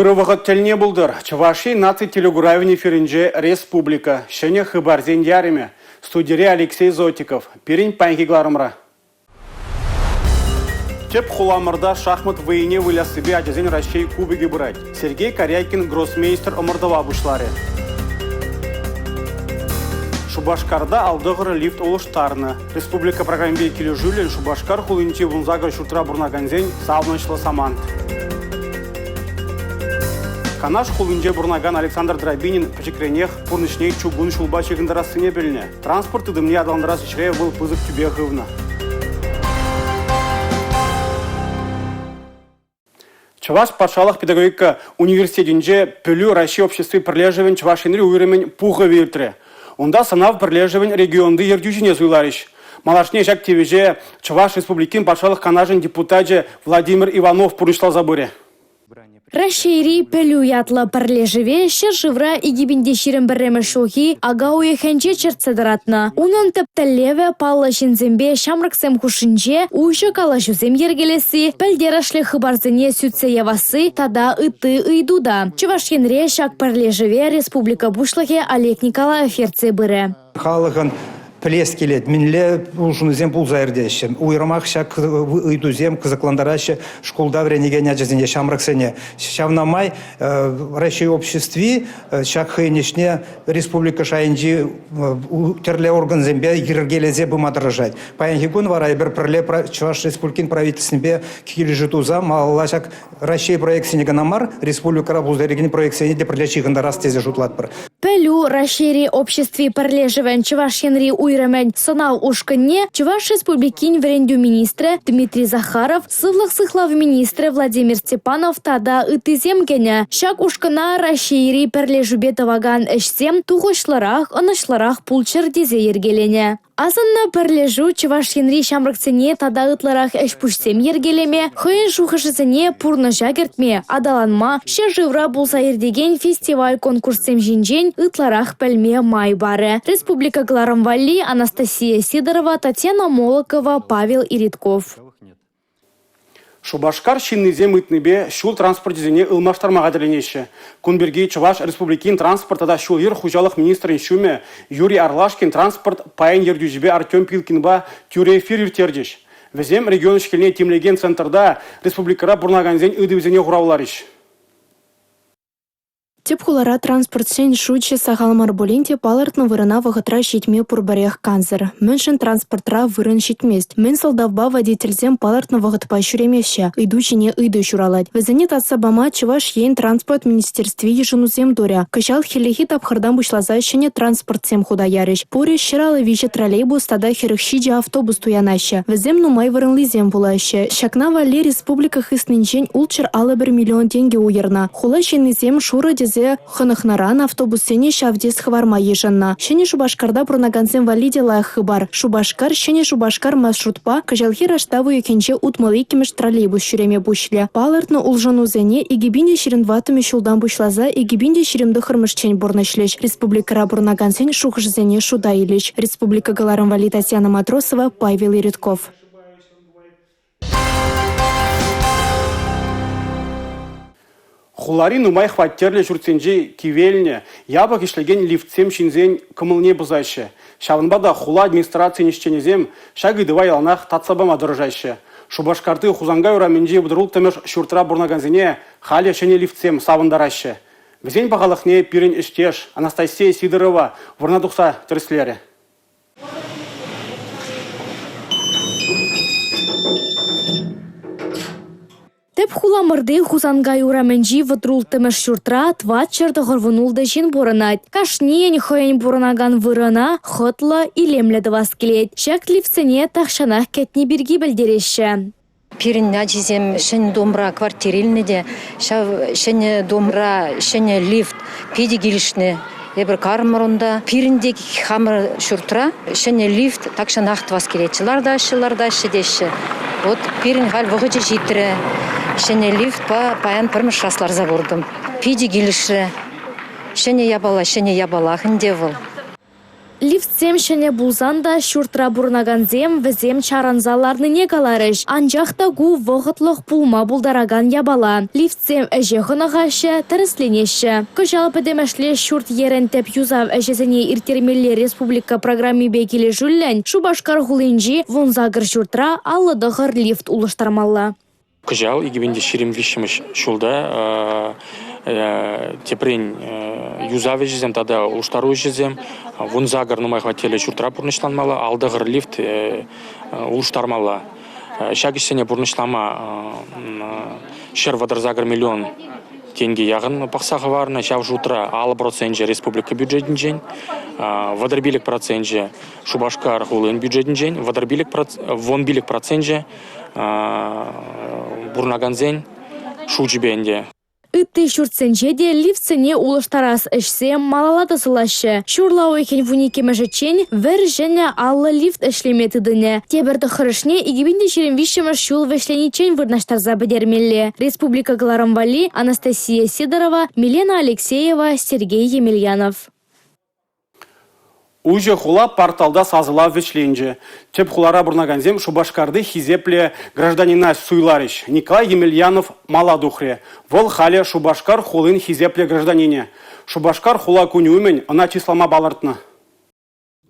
Эфировығыт теліне бұлдыр. Чуваши наци телегуравин эфиринже республика. Шене хыбарзен яриме. Студире Алексей Зотиков. Перень панхигларымра. Теп хуламырда шахмат войне выля себе адезен России кубиги брать. Сергей Корякин, гроссмейстер омырдава бушларе. Шубашкарда алдығыры лифт олыштарны. Республика программбе келі жүлен Шубашкар хулынче вунзагыр шутра бурнаганзен савнышлы самант. Канаш хулынче бурнаган Александр Драбинин пачекренех пурнышней чугун шулба чегіндарасыне біліне. Транспорт ыдымне адаландырас ішре был пызык тюбе ғывна. Чуваш патшалық педагогика университетінде пөлі Россия обществе прилежевен чувашинри уйремен пуға вертірі. Онда санав прилежевен регионды ердюжіне зуйларыш. Малашне жак тевеже Чуваш республикин патшалық канажын депутате Владимир Иванов пұрышлал забыре. Рашири пелю ятла парлежеве шыржывра игибинде ширен бірремі шохи ага уехенче черцедіратна. Унын тіптілеве палла шинзембе шамрыксем хушинче уйшы калашузем ергелесі пәлдерашлы хыбарзыне сүтсе явасы тада ыты ыйдуда. Чувашенре шак парлежеве республика бушлығы Олег Николаев ферце бірі. Халығын плес келет, минле ужунузем пулзайырдеші. Уйрамақ шак ыйдузем кызыкландарашы школда вренеге нәжізінде шамрыксене. Шавнамай Россия обществе шак хайнешне республика шайынжи терле орган зембе ергелезе бымадырыжать. Паянхигун варай бір пірле Чуваш республикин правительственбе килі житуза, малла шак Россия проекцияне ганамар, республика рабуздареген проекцияне де пірле чигындарас тезе жутлат бір. Пелю Рашири обществе парлежевен Чувашенри уйрамен санал ушканне Чуваш республикин врендю министре Дмитрий Захаров, сывлық министре Владимир Степанов тада ытыземгене. Шак ушкана Рашири парлежубе таваган эшсем туғышларах, анышларах пулчыр дезе ергелене. Асынна парлежу Чувашенри шамрыксене тада ытларах эшпушсем ергелеме, хыйын шухышысене пурны жагертме, адаланма, ше живра булса ердеген фестиваль конкурсем жинжен ытларах пәлме май бары. Республика Гларамвали, Анастасия Сидорова, Татьяна Молокова, Павел Иритков. Шубашкар шиннизем ытныбе шул транспортизене ылмаштармаға дәленеші. Кунберги Чуваш республикин транспортада шул ер хужалық министрин шуме Юрий Арлашкин транспорт пайын ердюжібе Артем Пилкинба тюре эфир ертердеш. Везем регион шкеліне темлеген центрда республикара бурнаганзен ыдывзене ғурауларыш. Тепхулара транспорт сен шуче сахалмар боленте палартны вырына вағытра щитме пурбарех канзыр. Мэншін транспортра вырын щитмест. Мэн салдавба водительзем палартны вағытпа шуремеші. Идучине ыйды шуралать. Везене татсабама Чуваш ейн транспорт министерстве ежынузем доря. Кышал хелехи тапхырдан бушлазащине транспорт сем худа ярыш. Пуре щиралы виже троллейбус тада херехшиджи автобус туянаще. Везем нумай вырынлизем булаще. Шакна вали республика хыснынчен улчыр алы 1 миллион тенге уерна. Хула щеннизем шура дезе хынахнаран автобусене шавдес хварма ежанна. Шене Шубашкарда пурнаганцем валиде лайх хыбар. Шубашкар, шене Шубашкар маршрутпа, кажалхи раштаву екенче утмалы кемеш троллейбус шуреме бушле. Палартны улжанузене игибинде ширинватыме шулдан бушлаза, игибинде ширимды хырмышчен бурнышлеш. Республикара пурнаганцен шухжзене шуда илеш. Республика Галарамвали Татьяна Матросова, Павел Иритков. Хулари нумай хваттерле журтсенже кивельне, ябак ишлеген лифтсем шинзен кымылне бузайшы. Шавынбада хула администрация нишченезем шагыдывай алнах татсабама дыржайшы. Шубашкарты хузангай ураменже будырул темеш шуртра бурнаганзене халя шене лифтсем савындарайшы. Везен бағалықне пирен іштеш Анастасия Сидорова вырнадуқса түріслері. Теп хуламырды хузангай ураменжи вадрул темеш шуртра тватчырды ғырвынулды жин борынат. Кашнен хойын борынаган вырына хотла илемледі васкелет. Шак лифтсене тақшанақ кетні бірге білдереші. Пирин наджизем шен домра квартирильнеде, шен домра, шен лифт, педи гилишне. Ебір кармырында пиріндегі хамыр шуртра, шен лифт тақшанақ васкелетчіларда шедеші. Вот пирин хал вғычы житірі. Шене лифт паян пырмыш раслар забордым. Пиди гилиші. Шене ябала хіндевіл. Лифтсем шене булзанда шуртра бурнаганзем візем чаранзаларны не каларыш. Анжақта гу вғытлық пулма булдараган ябала. Лифтсем әже хынағашы, тәрісленеші. Көжал пәдемәшле шурт ерен тәп юзав әжезіне иртермелі республика программе бекелі жүллән, шубашкар хулинжи вунзагыр шуртра аллыдығыр лифт улыштармалла. Кыжал игибинде ширим вишимыш шулда тепрень юзаве жезем тада улштару жезем вунзагар нумай хватели шуртра пурнышланмала алдыгыр лифт улштармала шагишсене пурнышлама шервадырзагар миллион тенге яғын пақсағы барына шав жутра 6% республика бюджетін жен вадарбилік процент шубашкар хулын бюджетін жен вадарбилік вонбилік процент бурнаганзен шучбенде. Ытты шуртсенже де лифтсене улыштарас ішсе малалады сылашы. Шурла ойкен вунике мәжечен вер және аллы лифт эшлеметідіне. Тебірді қырышне игібінде шерім вишімі шул вешленичен вырнаштарза бідермелі. Республика Галарамвали, Анастасия Сидорова, Милена Алексеева, Сергей Емельянов. Уже хула порталда сазыла вешленже. Теп хулара бурнаганзем шубашкарды хизепле гражданина суйларыш. Николай Емельянов маладухре. Вол хале шубашкар хулын хизепле гражданине. Шубашкар хула кунюмен, она числама балартна.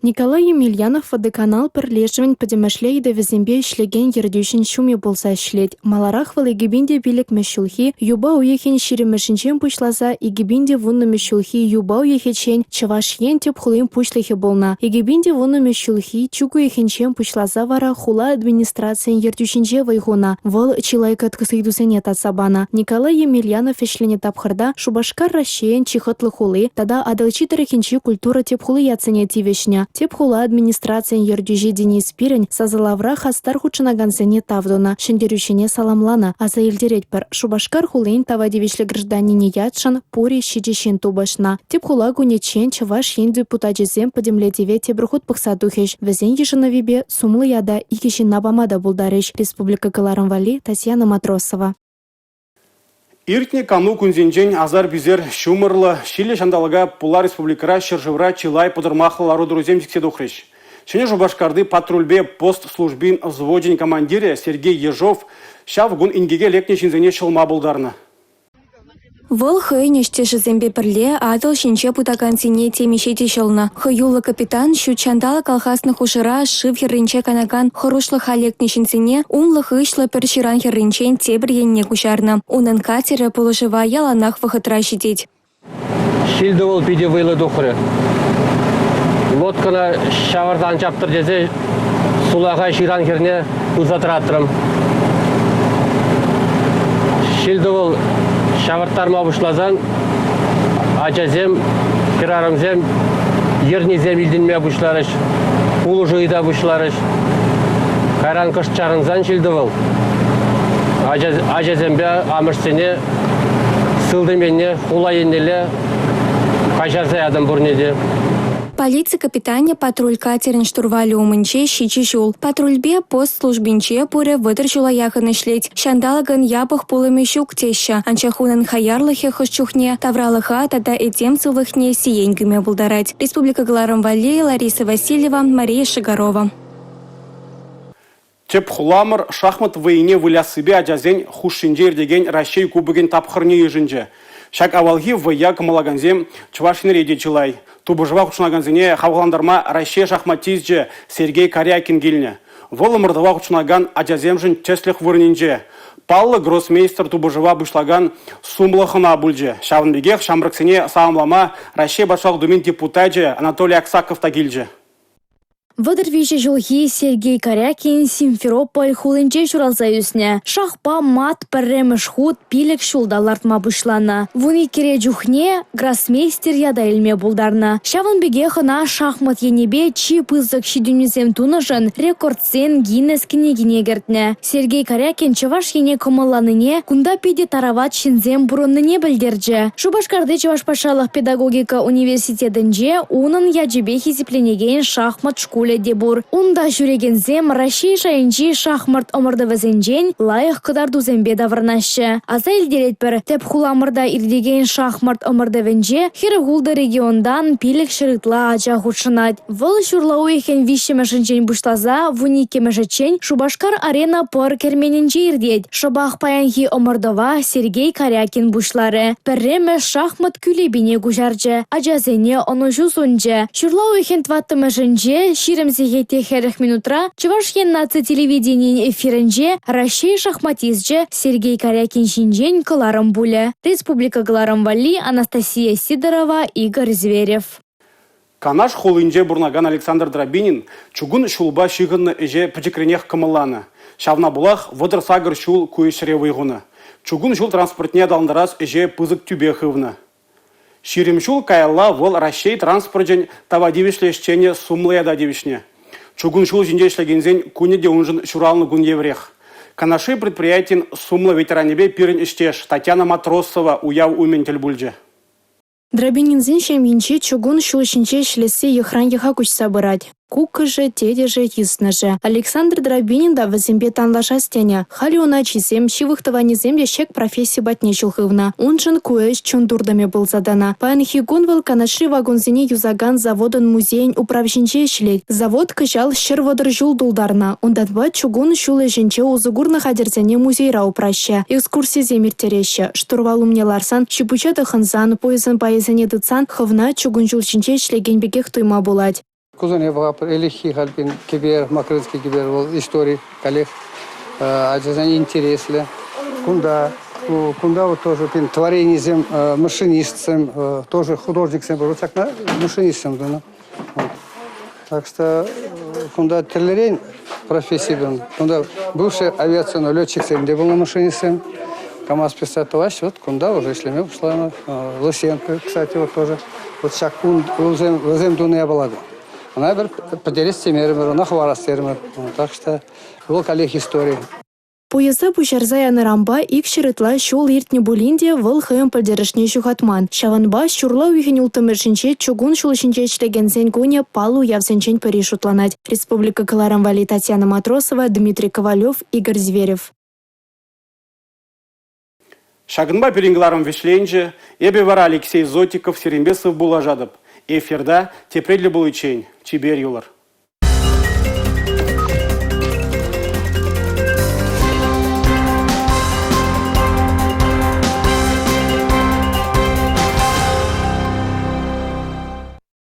Николай Емельянов водоканал пірлешівін падемашле иді візімбе ішлеген ердюшін шуме болса ішлет. Маларах вал егібінде билік мәшулхи, юба уехен ширемешінчен пушласа, егібінде вунны мәшулхи юба уехечен чавашен теп хулын пушлихи болна. Егібінде вунны мәшулхи чуку ехенчен пушласа вара хула администрациян ердюшінче вайхуна. Вал чилайка откысыйдусене татсабана. Николай Емельянов ішлене тапхырда Шубашкар Рашен чихытлы хулы, тада адалчи тарихинчи культура теп хулы яцене тивешня. Теп хула администрациян ердюжи Денис Пирен сазылавра хастар хучынагансене тавдуна, шендерющене саламлана, аса елдерет пір. Шубашкар хулын тавадевишлі гражданине ятшан пори шидешен тубашна. Теп хула гунечен чаваш ен депутатжезем подемлетеве тебрхут пықсадухеш. Везен ешановибе сумлы яда икешен набамада булдареш. Республика Галарамвали, Татьяна Матросова. Иртне кану кунзенжен азар бюзер шумырлы, шиле шандалыга Пула республикара шыржывра чилай подырмахлылару друзем дикседухрыш. Шене жубашкарды патрульбе пост службин взводень командире Сергей Ежов шавгун ингеге лекне шинзене шылма булдарны. Вол хый нештеші зембе пірле адыл шинче путакансине темешети шылна. Хыюлы капитан шучандалы колхасных ушыра шыв херринче канаган хорушлы халек нешінсене умлы хышлы перширан херринчен тебір енне кушарна. Унын катері полышыва яланах вахытра шидеть. Шилді ол пиде вылы дұқыры. Лодканы шавардан чаптыр дезе сулаға ширан херне ұзатыраттырым. Шилді ол шаварттарма бұшлазан, ачазем, кирарымзем, ернезем илдінме бұшларыш, улы жыйда бұшларыш. Кайран кыш чарынзан шилді бол. Ачазембе амырсене, сылдыменне, хула еннеле, кайшарзай адам бұрнеде. Полиция капитане патруль катерин штурвали умынче щичи жул. Патрульбе пост службинче пуре выдержала яханы шлеть. Шандалаган япах полыми щук теща. Анчахунан хаярлахе хощухне, тавралыха тада этем цылыхне сиеньгами булдарать. Республика Галарамвали, Лариса Васильева, Мария Шигарова. Теп хуламыр шахмат войне выля себе аджазен хушинжер деген Россия кубыген тапхырне ежінже. Шак авалги вая кымалаганзем чувашин реде чилай. Тубыжыва хучнаганзене хавғаландарма Россия шахматизже Сергей Карякин гильне. Волы мырдыва хучнаган аджаземжін чеслих вырнинже. Паллы гроссмейстер тубыжыва бышлаган сумлыхына бүлже. Шавынбегех шамрыксене саамлама Россия башақ думин депутатже Анатолий Аксаков тагилже. Вадырвиже жылги Сергей Карякин Симферополь хулынче шуралзаюсне. Шахпа мат пірреміш худ пилік шулдалартма бұшлана. Вуни кере жухне гроссмейстер яда илме булдарна. Шавын беге хына шахмат енебе чи пызык шидюнізем тунышын рекордсен Гиннес книгине гертне. Сергей Карякин чаваш ене комыланыне кунда пиде тарават шинзем бұрынныне білдерже. Шубашкарды Чаваш Пашалах педагогика университетінже унын яджебе хизипленеген шахмат школ буле дебур. Унда жүрегензем Россия шайынчи шахмарт омырдывызенжен лайық кыдарду зембе давырнашы. Аза елдерет бір теп хуламырда ирдеген шахмарт омырдывенже хиргулды региондан пилік шырытла ача худшынат. Выл шурлау ехен вишемешінчен бушлаза вуникемешечен Шубашкар арена пор кермененже ирдет. Шабах паянхи омырдова Сергей Карякин бушлары. Перреме шахмат күлебине гужаржы. Ажазене оны жусунжы. Шурлау ехен тваттымешінже ширемзеге техеріх минутра Чувашьен наци телевидение эфирінже Россия шахматистже Сергей Карякин шинжен кыларым буле. Республика Галарам Вали, Анастасия Сидорова, Игорь Зверев. Канаш холынже бурнаган Александр Драбинин чугун шулба шигынны эже пичекренех кымылланы. Шавна булах вăдыр сагыр шул куешре вăйхуны. Чугун шул транспортне далндарас эже пызык тюбе хывны. Ширим шул каялла вăл Россия транспортжен тавадивишле ещене сумлыя да девишне. Чугун шул жинже ишлегензен кунеде унжын шуралны гун еврех. Канаши предприятин сумлы ветеранебе пирен иштеш Татьяна Матросова уяв умен тельбульже. Драбининзин шеминче чугун шулшинче шлесе ехран еха кучса бырать. Кукы же, теде же, ясно же. Александр Драбинин да вазембе танлаша стеня. Хали она чизем, щивыхтова земле щек профессии батне чулхывна. Он жен куэш чундурдами был задана. Паян хигунвал канашри вагонзине юзаган заводын музейн управжинче шлет. Завод кыжал щерводыр жул дулдарна. Ондатба чугун шулы жинче узугурна хадерзене музейра упраща. Экскурсия земир тереща. Штурвал умнеларсан, щипучата ханзан, поезан поезане дыцан, хывна чугун жул жинче шлеген бегех туйма булать. Кузуне багап элихи халпин кибер макрынский кибер был историк коллег аджазан интересли кунда вот тоже пин творение зем машинистцем тоже художник сем был так на машинистцем да. Так что кунда телерень профессия был кунда бывший авиационный летчик сем где был на машинистцем КамАЗ 508 вот кунда уже если мы пошла Лысенко кстати вот тоже вот шак кун лозем дуне балагу. Она бір поделись темермер, на хварас термер. Так что был коллег истории. Поезда пушарзая нарамба ик шырытла шул иртне булинде выл хэм пальдерышне шухатман. Шаванба шурла уйхен ултымыршинче чугун шулышинче ичлеген гуня палу явсенчен перешутланать. Республика Галарам Вали, Татьяна Матросова, Дмитрий Ковалев, Игорь Зверев. Шагынба пеленгларым вешленже, эбе вара Алексей Зотиков Серембесов булажадып. Эфирда тепредлі бұл үчен, Чибер юлар.